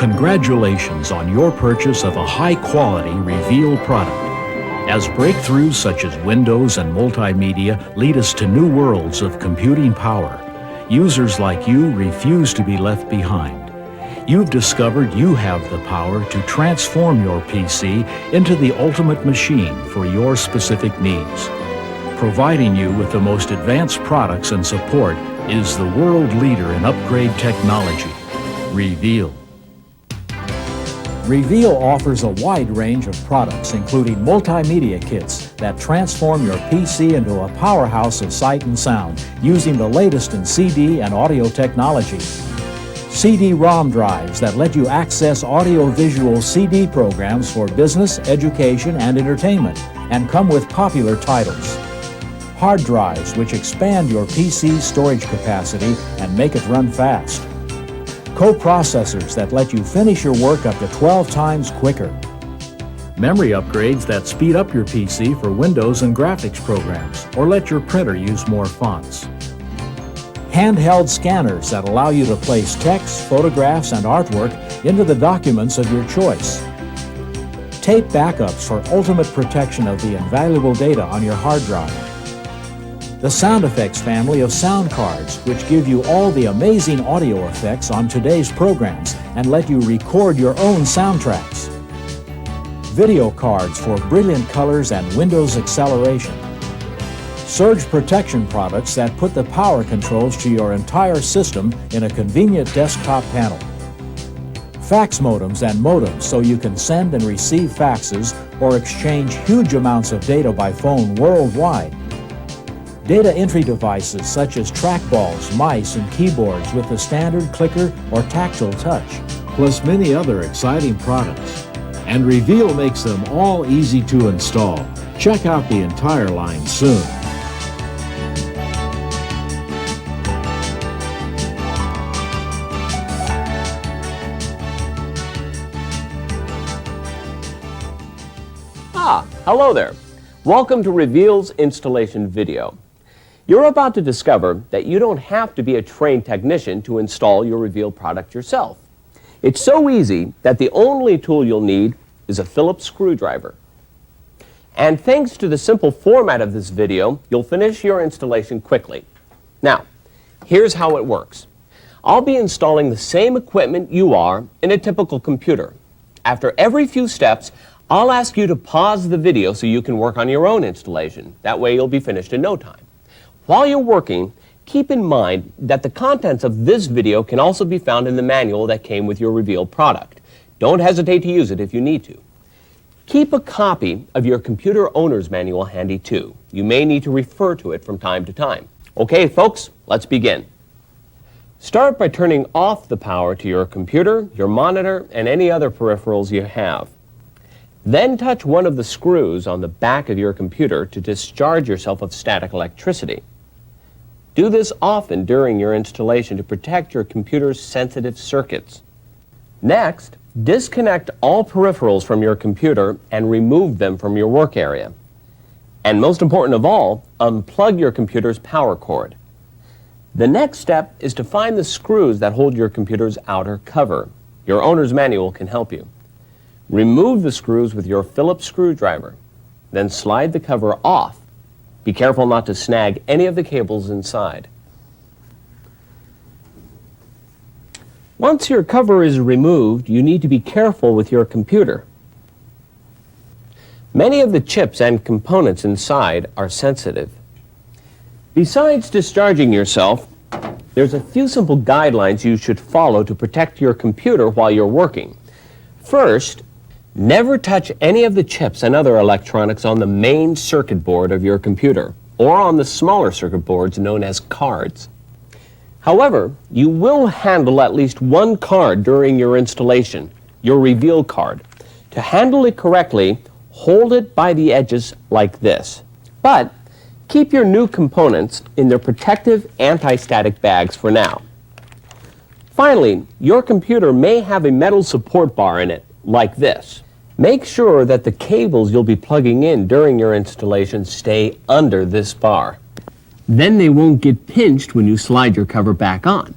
Congratulations on your purchase of a high-quality Reveal product. As breakthroughs such as Windows and multimedia lead us to new worlds of computing power, users like you refuse to be left behind. You've discovered you have the power to transform your PC into the ultimate machine for your specific needs. Providing you with the most advanced products and support is the world leader in upgrade technology, Reveal. Reveal offers a wide range of products, including multimedia kits that transform your PC into a powerhouse of sight and sound using the latest in CD and audio technology. CD-ROM drives that let you access audio-visual CD programs for business, education, and entertainment, and come with popular titles. Hard drives which expand your PC's storage capacity and make it run fast. Co-processors that let you finish your work up to 12 times quicker. Memory upgrades that speed up your PC for Windows and graphics programs, or let your printer use more fonts. Handheld scanners that allow you to place text, photographs, and artwork into the documents of your choice. Tape backups for ultimate protection of the invaluable data on your hard drive. The sound effects family of sound cards, which give you all the amazing audio effects on today's programs and let you record your own soundtracks. Video cards for brilliant colors and Windows acceleration. Surge protection products that put the power controls to your entire system in a convenient desktop panel. Fax modems and modems so you can send and receive faxes or exchange huge amounts of data by phone worldwide. Data entry devices such as trackballs, mice, and keyboards with the standard clicker or tactile touch, plus many other exciting products. And Reveal makes them all easy to install. Check out the entire line soon. Hello there. Welcome to Reveal's installation video. You're about to discover that you don't have to be a trained technician to install your Reveal product yourself. It's so easy that the only tool you'll need is a Phillips screwdriver. And thanks to the simple format of this video, you'll finish your installation quickly. Now, here's how it works. I'll be installing the same equipment you are in a typical computer. After every few steps, I'll ask you to pause the video so you can work on your own installation. That way you'll be finished in no time. While you're working, keep in mind that the contents of this video can also be found in the manual that came with your Reveal product. Don't hesitate to use it if you need to. Keep a copy of your computer owner's manual handy too. You may need to refer to it from time to time. Okay, folks, let's begin. Start by turning off the power to your computer, your monitor, and any other peripherals you have. Then touch one of the screws on the back of your computer to discharge yourself of static electricity. Do this often during your installation to protect your computer's sensitive circuits. Next, disconnect all peripherals from your computer and remove them from your work area. And most important of all, unplug your computer's power cord. The next step is to find the screws that hold your computer's outer cover. Your owner's manual can help you. Remove the screws with your Phillips screwdriver. Then slide the cover off. Be careful not to snag any of the cables inside. Once your cover is removed, you need to be careful with your computer. Many of the chips and components inside are sensitive. Besides discharging yourself, there's a few simple guidelines you should follow to protect your computer while you're working. First, never touch any of the chips and other electronics on the main circuit board of your computer or on the smaller circuit boards known as cards. However, you will handle at least one card during your installation, your Reveal card. To handle it correctly, hold it by the edges like this. But keep your new components in their protective anti-static bags for now. Finally, your computer may have a metal support bar in it, like this. Make sure that the cables you'll be plugging in during your installation stay under this bar. Then they won't get pinched when you slide your cover back on.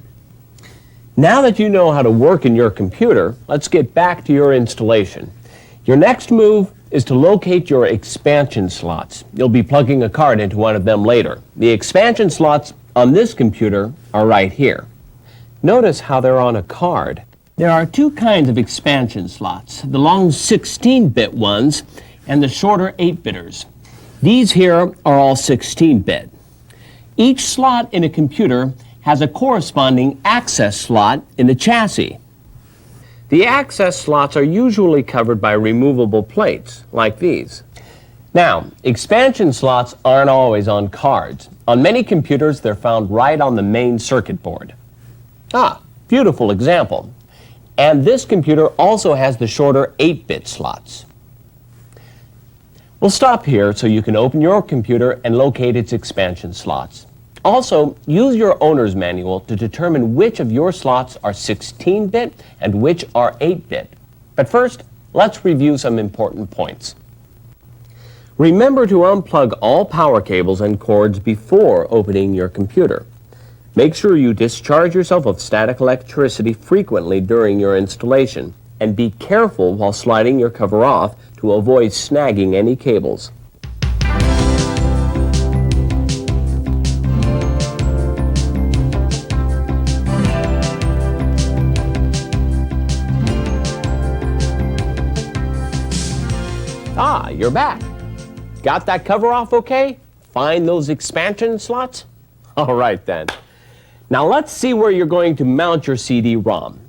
Now that you know how to work in your computer, let's get back to your installation. Your next move is to locate your expansion slots. You'll be plugging a card into one of them later. The expansion slots on this computer are right here. Notice how they're on a card. There are two kinds of expansion slots, the long 16-bit ones and the shorter 8-bitters. These here are all 16-bit. Each slot in a computer has a corresponding access slot in the chassis. The access slots are usually covered by removable plates, like these. Now, expansion slots aren't always on cards. On many computers, they're found right on the main circuit board. Ah, beautiful example. And this computer also has the shorter 8-bit slots. We'll stop here so you can open your computer and locate its expansion slots. Also, use your owner's manual to determine which of your slots are 16-bit and which are 8-bit. But first, let's review some important points. Remember to unplug all power cables and cords before opening your computer. Make sure you discharge yourself of static electricity frequently during your installation, and be careful while sliding your cover off to avoid snagging any cables. Ah, you're back. Got that cover off okay? Find those expansion slots? All right then. Now let's see where you're going to mount your CD-ROM.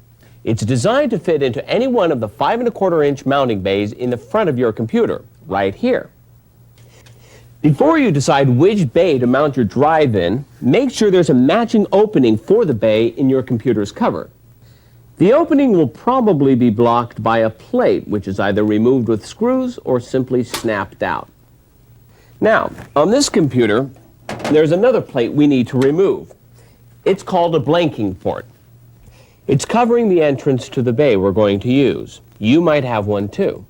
It's designed to fit into any one of the 5¼ inch mounting bays in the front of your computer, right here. Before you decide which bay to mount your drive in, make sure there's a matching opening for the bay in your computer's cover. The opening will probably be blocked by a plate, which is either removed with screws or simply snapped out. Now, on this computer, there's another plate we need to remove. It's called a blanking port. It's covering the entrance to the bay we're going to use. You might have one too.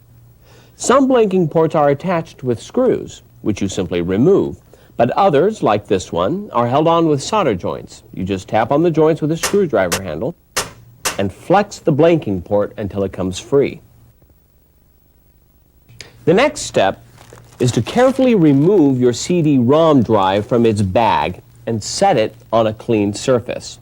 Some blanking ports are attached with screws, which you simply remove, but others, like this one, are held on with solder joints. You just tap on the joints with a screwdriver handle and flex the blanking port until it comes free. The next step is to carefully remove your CD-ROM drive from its bag and set it on a clean surface.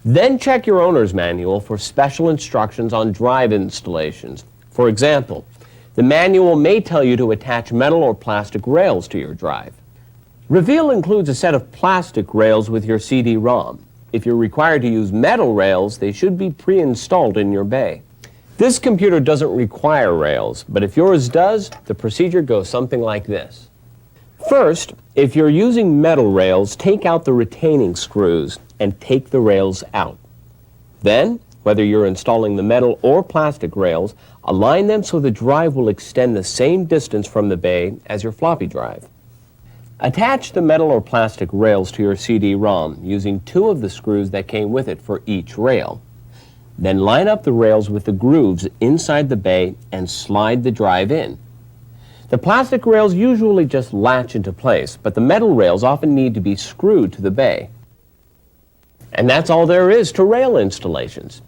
Then check your owner's manual for special instructions on drive installations. For example, the manual may tell you to attach metal or plastic rails to your drive. Reveal includes a set of plastic rails with your CD-ROM. If you're required to use metal rails, they should be pre-installed in your bay. This computer doesn't require rails, but if yours does, the procedure goes something like this. First, if you're using metal rails, take out the retaining screws and take the rails out. Then, whether you're installing the metal or plastic rails, align them so the drive will extend the same distance from the bay as your floppy drive. Attach the metal or plastic rails to your CD-ROM using 2 of the screws that came with it for each rail. Then line up the rails with the grooves inside the bay and slide the drive in. The plastic rails usually just latch into place, but the metal rails often need to be screwed to the bay. And that's all there is to rail installations.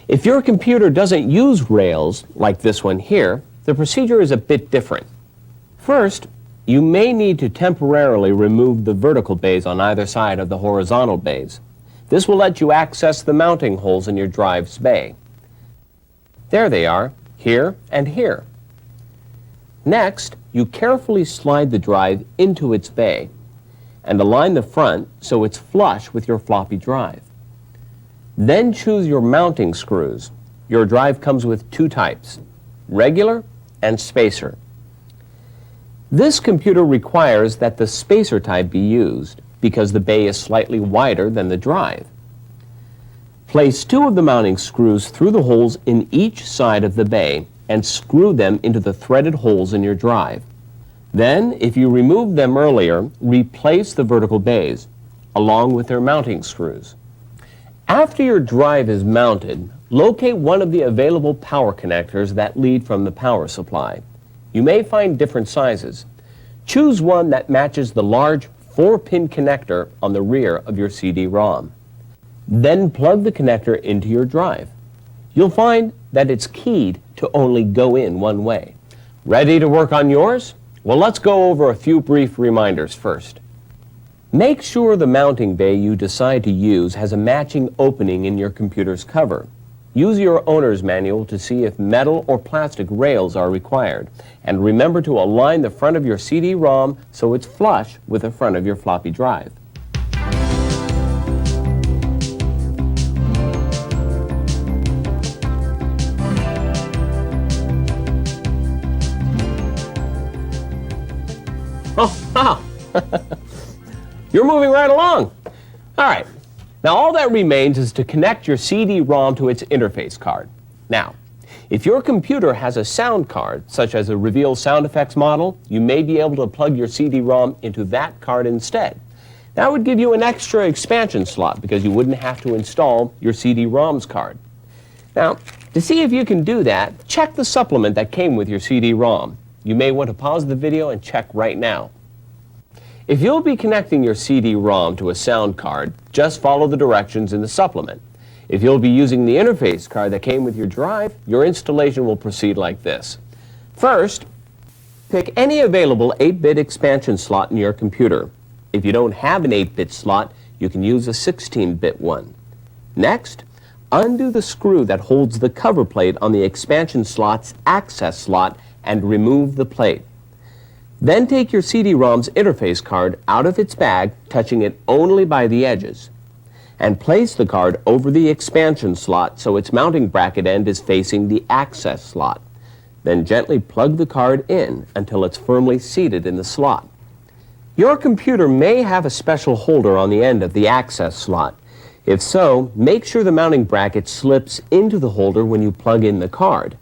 If your computer doesn't use rails, like this one here, the procedure is a bit different. First, you may need to temporarily remove the vertical bays on either side of the horizontal bays. This will let you access the mounting holes in your drive's bay. There they are, here and here. Next, you carefully slide the drive into its bay and align the front so it's flush with your floppy drive. Then choose your mounting screws. Your drive comes with 2 types, regular and spacer. This computer requires that the spacer type be used because the bay is slightly wider than the drive. Place 2 of the mounting screws through the holes in each side of the bay and screw them into the threaded holes in your drive. Then, if you removed them earlier, replace the vertical bays, along with their mounting screws. After your drive is mounted, locate one of the available power connectors that lead from the power supply. You may find different sizes. Choose one that matches the large 4-pin connector on the rear of your CD-ROM. Then plug the connector into your drive. You'll find that it's keyed to only go in one way. Ready to work on yours? Well, let's go over a few brief reminders first. Make sure the mounting bay you decide to use has a matching opening in your computer's cover. Use your owner's manual to see if metal or plastic rails are required. And remember to align the front of your CD-ROM so it's flush with the front of your floppy drive. Oh, wow! You're moving right along. All right. Now, all that remains is to connect your CD-ROM to its interface card. Now, if your computer has a sound card, such as a Reveal sound effects model, you may be able to plug your CD-ROM into that card instead. That would give you an extra expansion slot because you wouldn't have to install your CD-ROM's card. Now, to see if you can do that, check the supplement that came with your CD-ROM. You may want to pause the video and check right now. If you'll be connecting your CD-ROM to a sound card, just follow the directions in the supplement. If you'll be using the interface card that came with your drive, your installation will proceed like this. First, pick any available 8-bit expansion slot in your computer. If you don't have an 8-bit slot, you can use a 16-bit one. Next, undo the screw that holds the cover plate on the expansion slot's access slot and remove the plate. Then take your CD-ROM's interface card out of its bag, touching it only by the edges, and place the card over the expansion slot so its mounting bracket end is facing the access slot. Then gently plug the card in until it's firmly seated in the slot. Your computer may have a special holder on the end of the access slot. If so, make sure the mounting bracket slips into the holder when you plug in the card.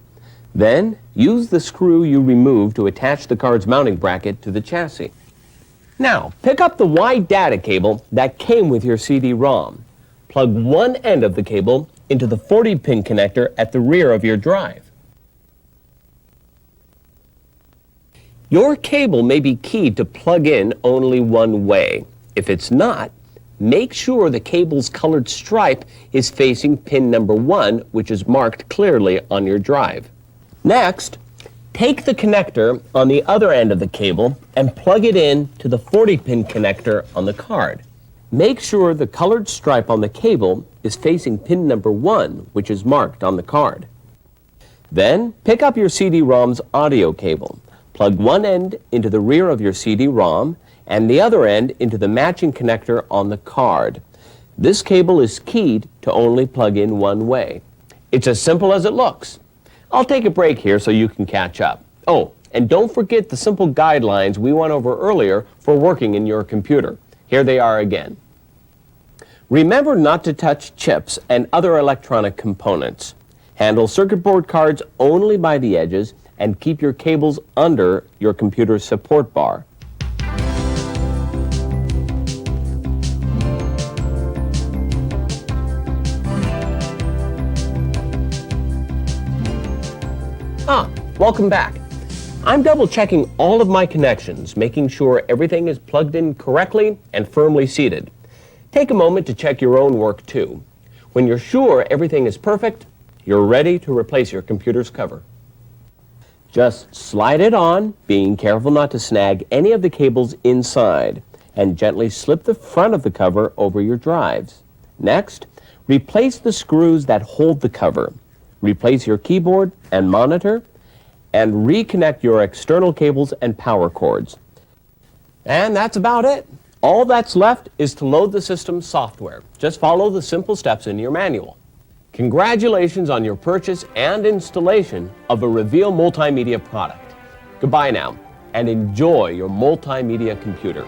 Then, use the screw you removed to attach the card's mounting bracket to the chassis. Now, pick up the wide data cable that came with your CD-ROM. Plug one end of the cable into the 40-pin connector at the rear of your drive. Your cable may be keyed to plug in only one way. If it's not, make sure the cable's colored stripe is facing pin number 1, which is marked clearly on your drive. Next, take the connector on the other end of the cable and plug it in to the 40-pin connector on the card. Make sure the colored stripe on the cable is facing pin number 1, which is marked on the card. Then, pick up your CD-ROM's audio cable. Plug one end into the rear of your CD-ROM and the other end into the matching connector on the card. This cable is keyed to only plug in one way. It's as simple as it looks. I'll take a break here so you can catch up. Oh, and don't forget the simple guidelines we went over earlier for working in your computer. Here they are again. Remember not to touch chips and other electronic components. Handle circuit board cards only by the edges and keep your cables under your computer's support bar. Welcome back. I'm double-checking all of my connections, making sure everything is plugged in correctly and firmly seated. Take a moment to check your own work too. When you're sure everything is perfect, you're ready to replace your computer's cover. Just slide it on, being careful not to snag any of the cables inside, and gently slip the front of the cover over your drives. Next, replace the screws that hold the cover. Replace your keyboard and monitor, and reconnect your external cables and power cords. And that's about it. All that's left is to load the system's software. Just follow the simple steps in your manual. Congratulations on your purchase and installation of a Reveal multimedia product. Goodbye now, and enjoy your multimedia computer.